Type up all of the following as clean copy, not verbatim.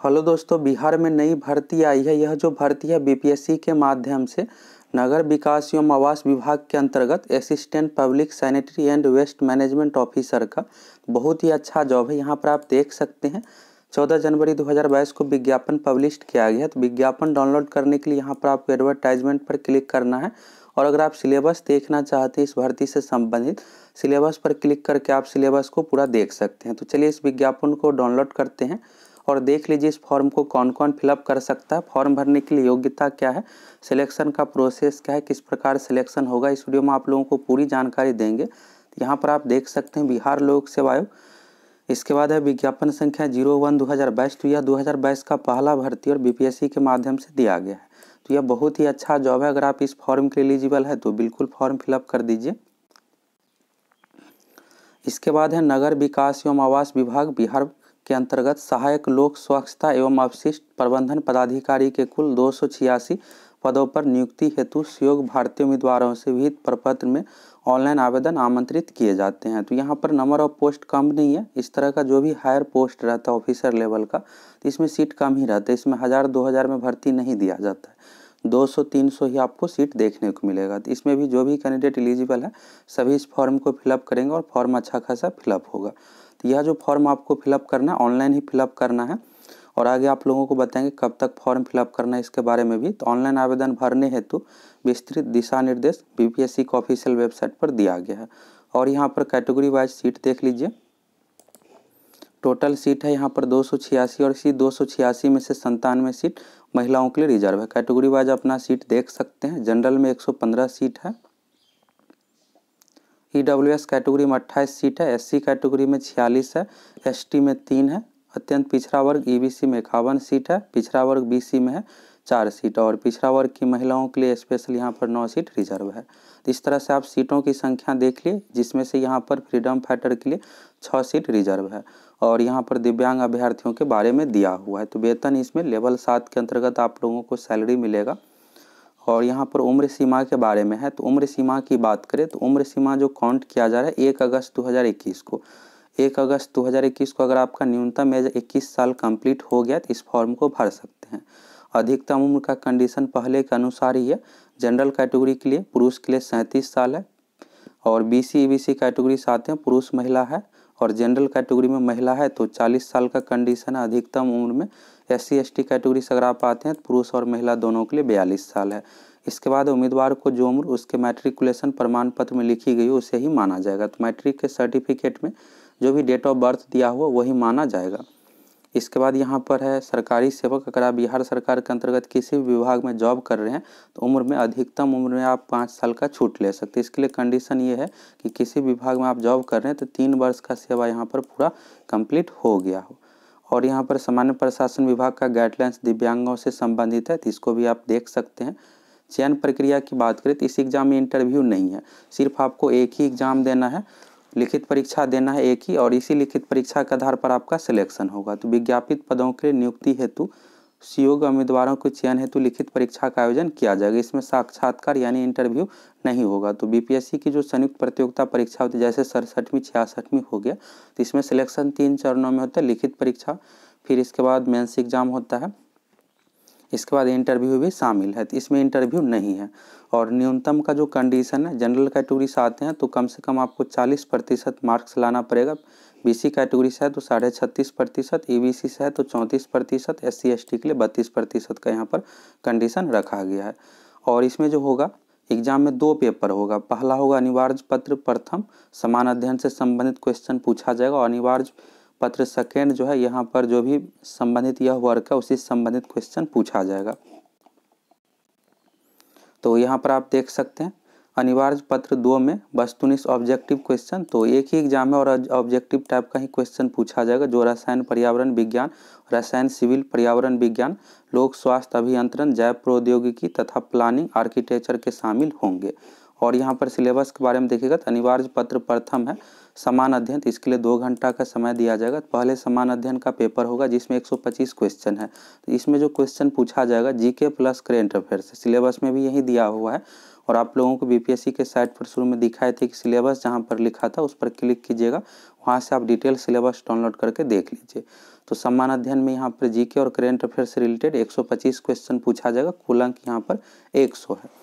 Hello दोस्तों, बिहार में नई भर्ती आई है। यह जो भर्ती है बीपीएससी के माध्यम से नगर विकास एवं आवास विभाग के अंतर्गत assistant public sanitary and waste management officer का बहुत ही अच्छा जॉब है। यहाँ पर आप देख सकते हैं 14 जनवरी 2022 को विज्ञापन पब्लिश किया गया है। तो विज्ञापन डाउनलोड करने के लिए यहाँ पर आपको एडवर्टाइजमेंट पर क्लिक करना है और अगर आप सिलेबस देखना चाहते हैं इस भर्ती से संबंधित, सिलेबस पर क्लिक करके आप सिलेबस को पूरा देख सकते हैं। तो चलिए इस विज्ञापन को डाउनलोड करते हैं और देख लीजिए इस फॉर्म को कौन कौन फिलअप कर सकता है, फॉर्म भरने के लिए योग्यता क्या है, सिलेक्शन का प्रोसेस क्या है, किस प्रकार सिलेक्शन होगा। इस वीडियो में आप लोगों को पूरी जानकारी देंगे। तो यहाँ पर आप देख सकते हैं बिहार लोक सेवा आयोग, इसके बाद है विज्ञापन संख्या 01/2022। तो यह 2022 का पहला भर्ती और बीपीएससी के माध्यम से दिया गया है। तो यह बहुत ही अच्छा जॉब है। अगर आप इस फॉर्म के एलिजिबल है तो बिल्कुल फॉर्म फिलअप कर दीजिए। इसके बाद है नगर विकास एवं आवास विभाग बिहार के अंतर्गत सहायक लोक स्वच्छता एवं अपशिष्ट प्रबंधन पदाधिकारी के कुल 286 पदों पर नियुक्ति हेतु योग्य भारतीय उम्मीदवारों से विहित प्रपत्र में ऑनलाइन आवेदन आमंत्रित किए जाते हैं। तो यहाँ पर नंबर ऑफ पोस्ट कम नहीं है। इस तरह का जो भी हायर पोस्ट रहता है ऑफिसर लेवल का, तो इसमें सीट कम ही रहता है। इसमें 1000-2000 में भर्ती नहीं दिया जाता है, 200-300 ही आपको सीट देखने को मिलेगा। तो इसमें भी जो भी कैंडिडेट एलिजिबल है सभी इस फॉर्म को फिलअप करेंगे और फॉर्म अच्छा खासा फिलअप होगा। तो यह जो फॉर्म आपको फिलअप करना है ऑनलाइन ही फिलअप करना है और आगे आप लोगों को बताएंगे कब तक फॉर्म फिलअप करना है इसके बारे में भी। तो ऑनलाइन आवेदन भरने हेतु विस्तृत दिशा निर्देश बीपीएससी की ऑफिशियल वेबसाइट पर दिया गया है। और यहाँ पर कैटेगरी वाइज सीट देख लीजिए। टोटल सीट है यहाँ पर 286 और इसी 286 में से 97 सीट महिलाओं के लिए रिजर्व है। कैटेगरी वाइज अपना सीट देख सकते हैं। जनरल में 115 सीट है, ईडब्ल्यूएस कैटेगरी में 28 सीट है, एससी कैटेगरी में 46 है, एसटी में 3 है, अत्यंत पिछड़ा वर्ग ईबीसी में 51 सीट है, पिछड़ा वर्ग बीसी में है 4 सीट और पिछड़ा वर्ग की महिलाओं के लिए स्पेशल यहाँ पर 9 सीट रिजर्व है। तो इस तरह से आप सीटों की संख्या देख लिए, जिसमें से यहाँ पर फ्रीडम फाइटर के लिए 6 सीट रिजर्व है और यहाँ पर दिव्यांग अभ्यर्थियों के बारे में दिया हुआ है। तो वेतन इसमें लेवल 7 के अंतर्गत आप लोगों को सैलरी मिलेगा। और यहाँ पर उम्र सीमा के बारे में है। तो उम्र सीमा की बात करें तो उम्र सीमा जो काउंट किया जा रहा है 1 अगस्त 2021 को, 1 अगस्त 2021 को अगर आपका न्यूनतम एज 21 साल कंप्लीट हो गया तो इस फॉर्म को भर सकते हैं। अधिकतम उम्र का कंडीशन पहले के अनुसार ही है। जनरल कैटेगरी के लिए पुरुष के लिए 37 साल है और बीसी ईबीसी कैटेगरी से आते हैं पुरुष महिला है और जनरल कैटेगरी में महिला है तो 40 साल का कंडीशन है अधिकतम उम्र में। एससी एसटी कैटेगरी से अगर आप आते हैं तो पुरुष और महिला दोनों के लिए 42 साल है। इसके बाद उम्मीदवार को जो उम्र उसके मैट्रिकुलेशन प्रमाण पत्र में लिखी गई उसे ही माना जाएगा। तो मैट्रिक के सर्टिफिकेट में जो भी डेट ऑफ बर्थ दिया हुआ वही माना जाएगा। इसके बाद यहाँ पर है सरकारी सेवक। अगर आप बिहार सरकार के अंतर्गत किसी भी विभाग में जॉब कर रहे हैं तो उम्र में अधिकतम उम्र में आप 5 साल का छूट ले सकते हैं। इसके लिए कंडीशन ये है कि किसी विभाग में आप जॉब कर रहे हैं तो 3 वर्ष का सेवा यहाँ पर पूरा कंप्लीट हो गया हो। और यहाँ पर सामान्य प्रशासन विभाग का गाइडलाइंस दिव्यांगों से संबंधित है, तो इसको भी आप देख सकते हैं। चयन प्रक्रिया की बात करें तो इस एग्ज़ाम में इंटरव्यू नहीं है, सिर्फ आपको एक ही एग्ज़ाम देना है, लिखित परीक्षा देना है एक ही और इसी लिखित परीक्षा के आधार पर आपका सिलेक्शन होगा। तो विज्ञापित पदों के लिए नियुक्ति हेतु योग्य उम्मीदवारों के चयन हेतु लिखित परीक्षा का आयोजन किया जाएगा। इसमें साक्षात्कार यानी इंटरव्यू नहीं होगा। तो बीपीएससी की जो संयुक्त प्रतियोगिता परीक्षा होती है जैसे 67वीं 66वीं हो गया, तो इसमें सिलेक्शन 3 चरणों में होता है। लिखित परीक्षा, फिर इसके बाद मेंस एग्जाम होता है, इसके बाद इंटरव्यू भी शामिल है। तो इसमें इंटरव्यू नहीं है। और न्यूनतम का जो कंडीशन है, जनरल कैटेगरी से आते हैं तो कम से कम आपको 40% मार्क्स लाना पड़ेगा, बीसी कैटेगरी से है तो 36.5%, ईबीसी से है तो 34%, एससी एसटी के लिए 32% का यहाँ पर कंडीशन रखा गया है। और इसमें जो होगा एग्जाम में 2 पेपर होगा। पहला होगा अनिवार्य पत्र प्रथम, समान अध्ययन से संबंधित क्वेश्चन पूछा जाएगा और अनिवार्य पत्र सेकेंड जो है यहाँ पर जो भी संबंधित यह वर्क है उसी से संबंधित क्वेश्चन पूछा जाएगा। तो यहाँ पर आप देख सकते हैं अनिवार्य पत्र 2 में वस्तुनिष्ठ ऑब्जेक्टिव क्वेश्चन, तो एक ही एग्जाम है और ऑब्जेक्टिव टाइप का ही क्वेश्चन पूछा जाएगा जो रसायन पर्यावरण विज्ञान, रसायन सिविल पर्यावरण विज्ञान, लोक स्वास्थ्य अभियंत्रण, जैव प्रौद्योगिकी तथा प्लानिंग आर्किटेक्चर के शामिल होंगे। और यहाँ पर सिलेबस के बारे में देखिएगा तो अनिवार्य पत्र प्रथम है समान अध्ययन, तो इसके लिए 2 घंटा का समय दिया जाएगा। पहले समान अध्ययन का पेपर होगा जिसमें 125 क्वेश्चन है। तो इसमें जो क्वेश्चन पूछा जाएगा जीके प्लस करेंट अफेयर से, सिलेबस में भी यही दिया हुआ है। और आप लोगों को बीपीएससी के साइट पर शुरू में दिखाए थे कि सिलेबस जहाँ पर लिखा था उस पर क्लिक कीजिएगा, वहाँ से आप डिटेल सिलेबस डाउनलोड करके देख लीजिए। तो सम्मान अध्ययन में यहाँ पर जीके और करेंट अफेयर से रिलेटेड 125 क्वेश्चन पूछा जाएगा, कुल अंक यहाँ पर 100 है।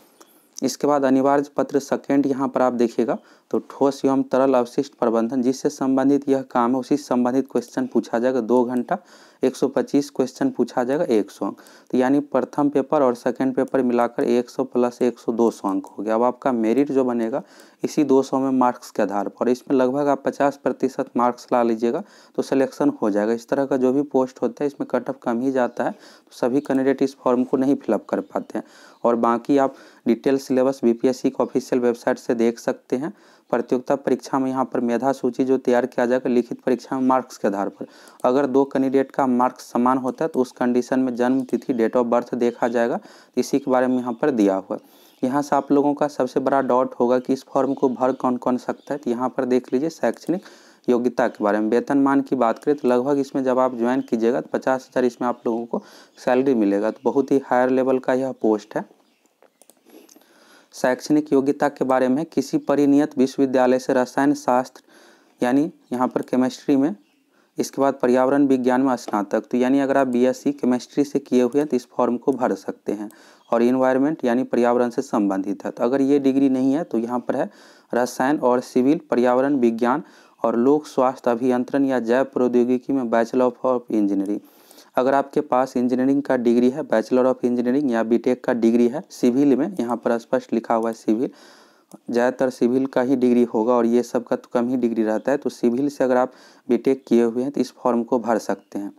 इसके बाद अनिवार्य पत्र सेकेंड यहाँ पर आप देखिएगा तो ठोस एवं तरल अवशिष्ट प्रबंधन जिससे संबंधित यह काम है उसी से संबंधित क्वेश्चन पूछा जाएगा, 2 घंटा 125 क्वेश्चन पूछा जाएगा, 100 अंक। तो यानी प्रथम पेपर और सेकंड पेपर मिलाकर 100 प्लस 100 200 अंक हो गया। अब आपका मेरिट जो बनेगा इसी 200 में मार्क्स के आधार पर, इसमें लगभग आप 50% मार्क्स ला लीजिएगा तो सिलेक्शन हो जाएगा। इस तरह का जो भी पोस्ट होता है इसमें कट ऑफ कम ही जाता है, तो सभी कैंडिडेट इस फॉर्म को नहीं फिलअप कर पाते हैं। और बाकी आप डिटेल सिलेबस बीपीएससी की ऑफिशियल वेबसाइट से देख सकते हैं। प्रतियोगिता परीक्षा में यहाँ पर मेधा सूची जो तैयार किया जाएगा लिखित परीक्षा में मार्क्स के आधार पर, अगर 2 कैंडिडेट का मार्क्स समान होता है तो उस कंडीशन में जन्म तिथि डेट ऑफ बर्थ देखा जाएगा, इसी के बारे में यहाँ पर दिया हुआ है। यहाँ से आप लोगों का सबसे बड़ा डाउट होगा कि इस फॉर्म को भर कौन कौन सकता है, तो यहाँ पर देख लीजिए शैक्षणिक योग्यता के बारे में। वेतनमान की बात करें तो लगभग इसमें जब आप ज्वाइन कीजिएगा तो 50,000 इसमें आप लोगों को सैलरी मिलेगा, तो बहुत ही हायर लेवल का यह पोस्ट है। शैक्षणिक योग्यता के बारे में किसी परिनियत विश्वविद्यालय से रसायन शास्त्र यानी यहाँ पर केमिस्ट्री में, इसके बाद पर्यावरण विज्ञान में स्नातक, तो यानी अगर आप बीएससी केमिस्ट्री से किए हुए हैं तो इस फॉर्म को भर सकते हैं। और इन्वायरमेंट यानी पर्यावरण से संबंधित है, तो अगर ये डिग्री नहीं है तो यहाँ पर है रसायन और सिविल पर्यावरण विज्ञान और लोक स्वास्थ्य अभियंत्रण या जैव प्रौद्योगिकी में बैचलर ऑफ इंजीनियरिंग। अगर आपके पास इंजीनियरिंग का डिग्री है, बैचलर ऑफ इंजीनियरिंग या बीटेक का डिग्री है, सिविल में यहाँ पर स्पष्ट लिखा हुआ है सिविल, ज़्यादातर सिविल का ही डिग्री होगा और ये सब का तो कम ही डिग्री रहता है, तो सिविल से अगर आप बीटेक किए हुए हैं तो इस फॉर्म को भर सकते हैं।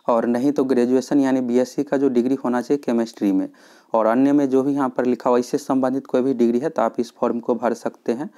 और नहीं तो ग्रेजुएशन यानी बीएससी का जो डिग्री होना चाहिए केमिस्ट्री में, और अन्य में जो भी यहाँ पर लिखा हुआ इससे संबंधित कोई भी डिग्री है तो आप इस फॉर्म को भर सकते हैं।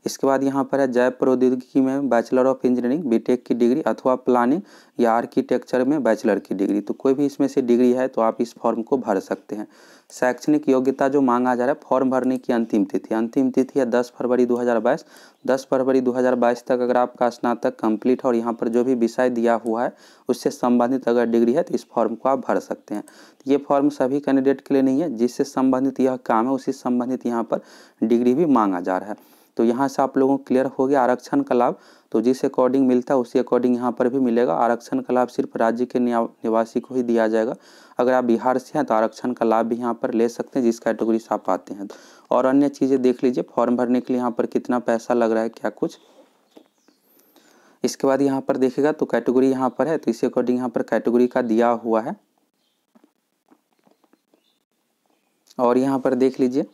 इसके बाद यहाँ पर है जैव प्रौद्योगिकी में बैचलर ऑफ इंजीनियरिंग बीटेक की डिग्री अथवा प्लानिंग या आर्किटेक्चर में बैचलर की डिग्री, तो कोई भी इसमें से डिग्री है तो आप इस फॉर्म को भर सकते हैं। शैक्षणिक योग्यता जो मांगा जा रहा है, फॉर्म भरने की अंतिम तिथि है 10 फरवरी 2022। 10 फरवरी 2022 तक अगर आपका स्नातक कंप्लीट है और यहाँ पर जो भी विषय दिया हुआ है उससे संबंधित अगर डिग्री है तो इस फॉर्म को आप भर सकते हैं। ये फॉर्म सभी कैंडिडेट के लिए नहीं है, जिससे संबंधित यह काम है उसी संबंधित यहाँ पर डिग्री भी मांगा जा रहा है। तो यहाँ से आप लोगों को क्लियर हो गया आरक्षण का लाभ, तो जिस अकॉर्डिंग मिलता है उसी अकॉर्डिंग यहाँ पर भी मिलेगा। आरक्षण का लाभ सिर्फ राज्य के निवासी को ही दिया जाएगा। अगर आप बिहार से हैं तो आरक्षण का लाभ भी यहाँ पर ले सकते हैं जिस कैटेगरी से आप आते हैं। और अन्य चीज़ें देख लीजिए, फॉर्म भरने के लिए यहाँ पर कितना पैसा लग रहा है क्या कुछ। इसके बाद यहाँ पर देखिएगा तो कैटेगरी यहाँ पर है, तो इसी अकॉर्डिंग यहाँ पर कैटेगरी का दिया हुआ है। और यहाँ पर देख लीजिए,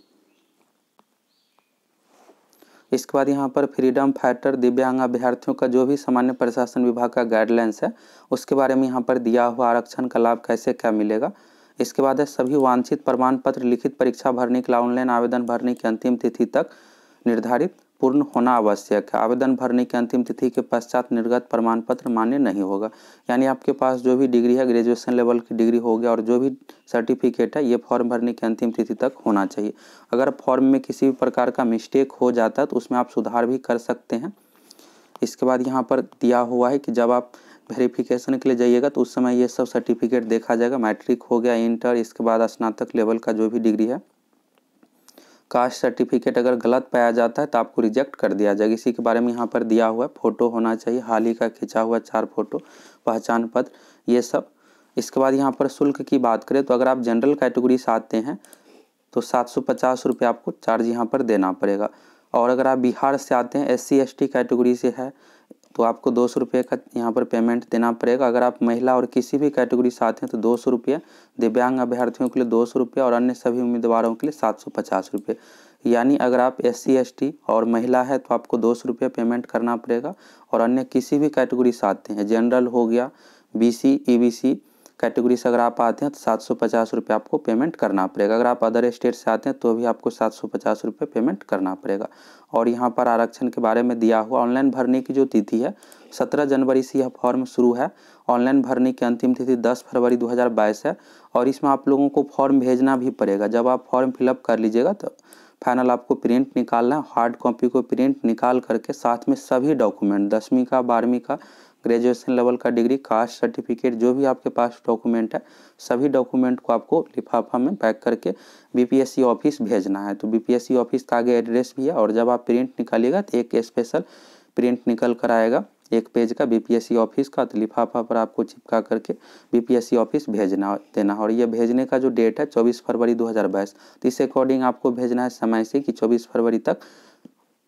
इसके बाद यहाँ पर फ्रीडम फाइटर दिव्यांग अभ्यर्थियों का जो भी सामान्य प्रशासन विभाग का गाइडलाइंस है उसके बारे में यहाँ पर दिया हुआ आरक्षण का लाभ कैसे क्या मिलेगा। इसके बाद है सभी वांछित प्रमाण पत्र लिखित परीक्षा भरने के लिए ऑनलाइन आवेदन भरने की अंतिम तिथि तक निर्धारित पूर्ण होना आवश्यक है। आवेदन भरने की अंतिम तिथि के पश्चात निर्गत प्रमाण पत्र मान्य नहीं होगा। यानी आपके पास जो भी डिग्री है, ग्रेजुएशन लेवल की डिग्री हो गया और जो भी सर्टिफिकेट है, ये फॉर्म भरने की अंतिम तिथि तक होना चाहिए। अगर फॉर्म में किसी भी प्रकार का मिस्टेक हो जाता है तो उसमें आप सुधार भी कर सकते हैं। इसके बाद यहाँ पर दिया हुआ है कि जब आप वेरिफिकेशन के लिए जाइएगा तो उस समय ये सब सर्टिफिकेट देखा जाएगा, मैट्रिक हो गया, इंटर, इसके बाद स्नातक लेवल का जो भी डिग्री है। कास्ट सर्टिफिकेट अगर गलत पाया जाता है तो आपको रिजेक्ट कर दिया जाएगा, इसी के बारे में यहाँ पर दिया हुआ है। फ़ोटो होना चाहिए, हाल ही का खिंचा हुआ 4 फोटो, पहचान पत्र, ये सब। इसके बाद यहाँ पर शुल्क की बात करें तो अगर आप जनरल कैटेगरी से आते हैं तो 750 रुपये आपको चार्ज यहाँ पर देना पड़ेगा। और अगर आप बिहार से आते हैं, SC ST कैटेगरी से है तो आपको 200 रुपये का यहाँ पर पेमेंट देना पड़ेगा। अगर आप महिला और किसी भी कैटेगरी से आते हैं तो 200 रुपये, दिव्यांग अभ्यर्थियों के लिए 200 रुपये और अन्य सभी उम्मीदवारों के लिए 750 रुपये। यानी अगर आप SC ST और महिला है तो आपको 200 रुपये पेमेंट करना पड़ेगा। और अन्य किसी भी कैटेगरी से आते हैं, जनरल हो गया, BC EBC कैटेगरी से अगर आप आते हैं तो 750 रुपये आपको पेमेंट करना पड़ेगा। अगर आप अदर स्टेट से आते हैं तो भी आपको 750 रुपये पेमेंट करना पड़ेगा। और यहाँ पर आरक्षण के बारे में दिया हुआ ऑनलाइन भरने की जो तिथि है 17 जनवरी से यह फॉर्म शुरू है। ऑनलाइन भरने की अंतिम तिथि 10 फरवरी 2022 है। और इसमें आप लोगों को फॉर्म भेजना भी पड़ेगा। जब आप फॉर्म फिलअप कर लीजिएगा तो फाइनल आपको प्रिंट निकालना है, हार्ड कॉपी को प्रिंट निकाल करके साथ में सभी डॉक्यूमेंट 10वीं का, 12वीं का, ग्रेजुएशन लेवल का डिग्री, कास्ट सर्टिफिकेट, जो भी आपके पास डॉक्यूमेंट है सभी डॉक्यूमेंट को आपको लिफाफा में पैक करके BPSC ऑफिस भेजना है। तो BPSC ऑफिस का आगे एड्रेस भी है। और जब आप प्रिंट निकालिएगा तो एक स्पेशल प्रिंट निकल कर आएगा 1 पेज का बीपीएससी ऑफिस का, तो लिफाफा पर आपको चिपका करके बीपीएससी ऑफिस भेजना देना। और ये भेजने का जो डेट है 24 फरवरी 2022, तो इस अकॉर्डिंग आपको भेजना है समय से कि 24 फरवरी तक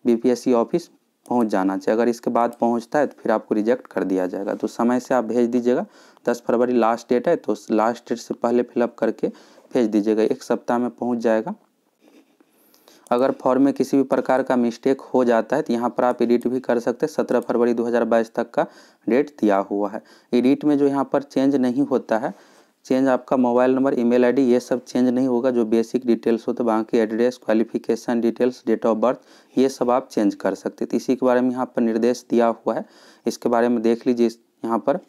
बीपीएससी ऑफिस पहुंच जाना चाहिए। अगर इसके बाद पहुंचता है तो फिर आपको रिजेक्ट कर दिया जाएगा। तो समय से आप भेज दीजिएगा। 10 फरवरी लास्ट डेट है, तो लास्ट डेट से पहले फिलअप करके भेज दीजिएगा, 1 सप्ताह में पहुंच जाएगा। अगर फॉर्म में किसी भी प्रकार का मिस्टेक हो जाता है तो यहाँ पर आप एडिट भी कर सकते हैं। 17 फरवरी 2022 तक का डेट दिया हुआ है। एडिट में जो यहाँ पर चेंज नहीं होता है, चेंज आपका मोबाइल नंबर, ईमेल आईडी, ये सब चेंज नहीं होगा। जो बेसिक डिटेल्स होते हैं, बाकी address, qualification details, date of birth, ये सब आप चेंज कर सकते हैं। तो इसी के बारे में यहाँ पर निर्देश दिया हुआ है, इसके बारे में देख लीजिए यहाँ पर।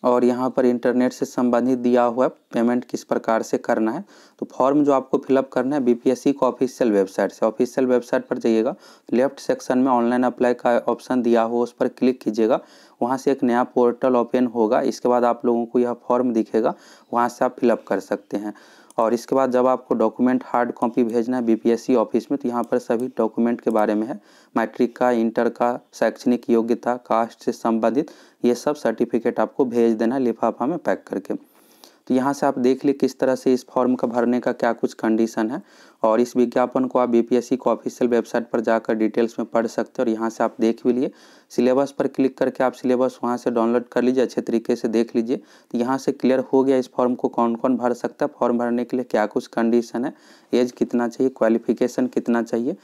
और यहाँ पर इंटरनेट से संबंधित दिया हुआ है पेमेंट किस प्रकार से करना है। तो फॉर्म जो आपको फिलअप करना है बीपीएससी को ऑफिशियल वेबसाइट से, ऑफिशियल वेबसाइट पर जाइएगा, लेफ्ट सेक्शन में ऑनलाइन अप्लाई का ऑप्शन दिया हुआ, उस पर क्लिक कीजिएगा। वहाँ से एक नया पोर्टल ओपन होगा। इसके बाद आप लोगों को यह फॉर्म दिखेगा, वहाँ से आप फिलअप कर सकते हैं। और इसके बाद जब आपको डॉक्यूमेंट हार्ड कॉपी भेजना है बीपीएससी ऑफिस में, तो यहाँ पर सभी डॉक्यूमेंट के बारे में है, मैट्रिक का, इंटर का, शैक्षणिक योग्यता, कास्ट से संबंधित ये सब सर्टिफिकेट आपको भेज देना लिफाफा में पैक करके। तो यहाँ से आप देख ली किस तरह से इस फॉर्म का भरने का क्या कुछ कंडीशन है। और इस विज्ञापन को आप बीपीएससी को ऑफिशियल वेबसाइट पर जाकर डिटेल्स में पढ़ सकते हैं। और यहाँ से आप देख भी लिए, सिलेबस पर क्लिक करके आप सिलेबस वहाँ से डाउनलोड कर लीजिए, अच्छे तरीके से देख लीजिए। तो यहाँ से क्लियर हो गया इस फॉर्म को कौन कौन भर सकता है, फॉर्म भरने के लिए क्या कुछ कंडीशन है, एज कितना चाहिए, क्वालिफिकेशन कितना चाहिए।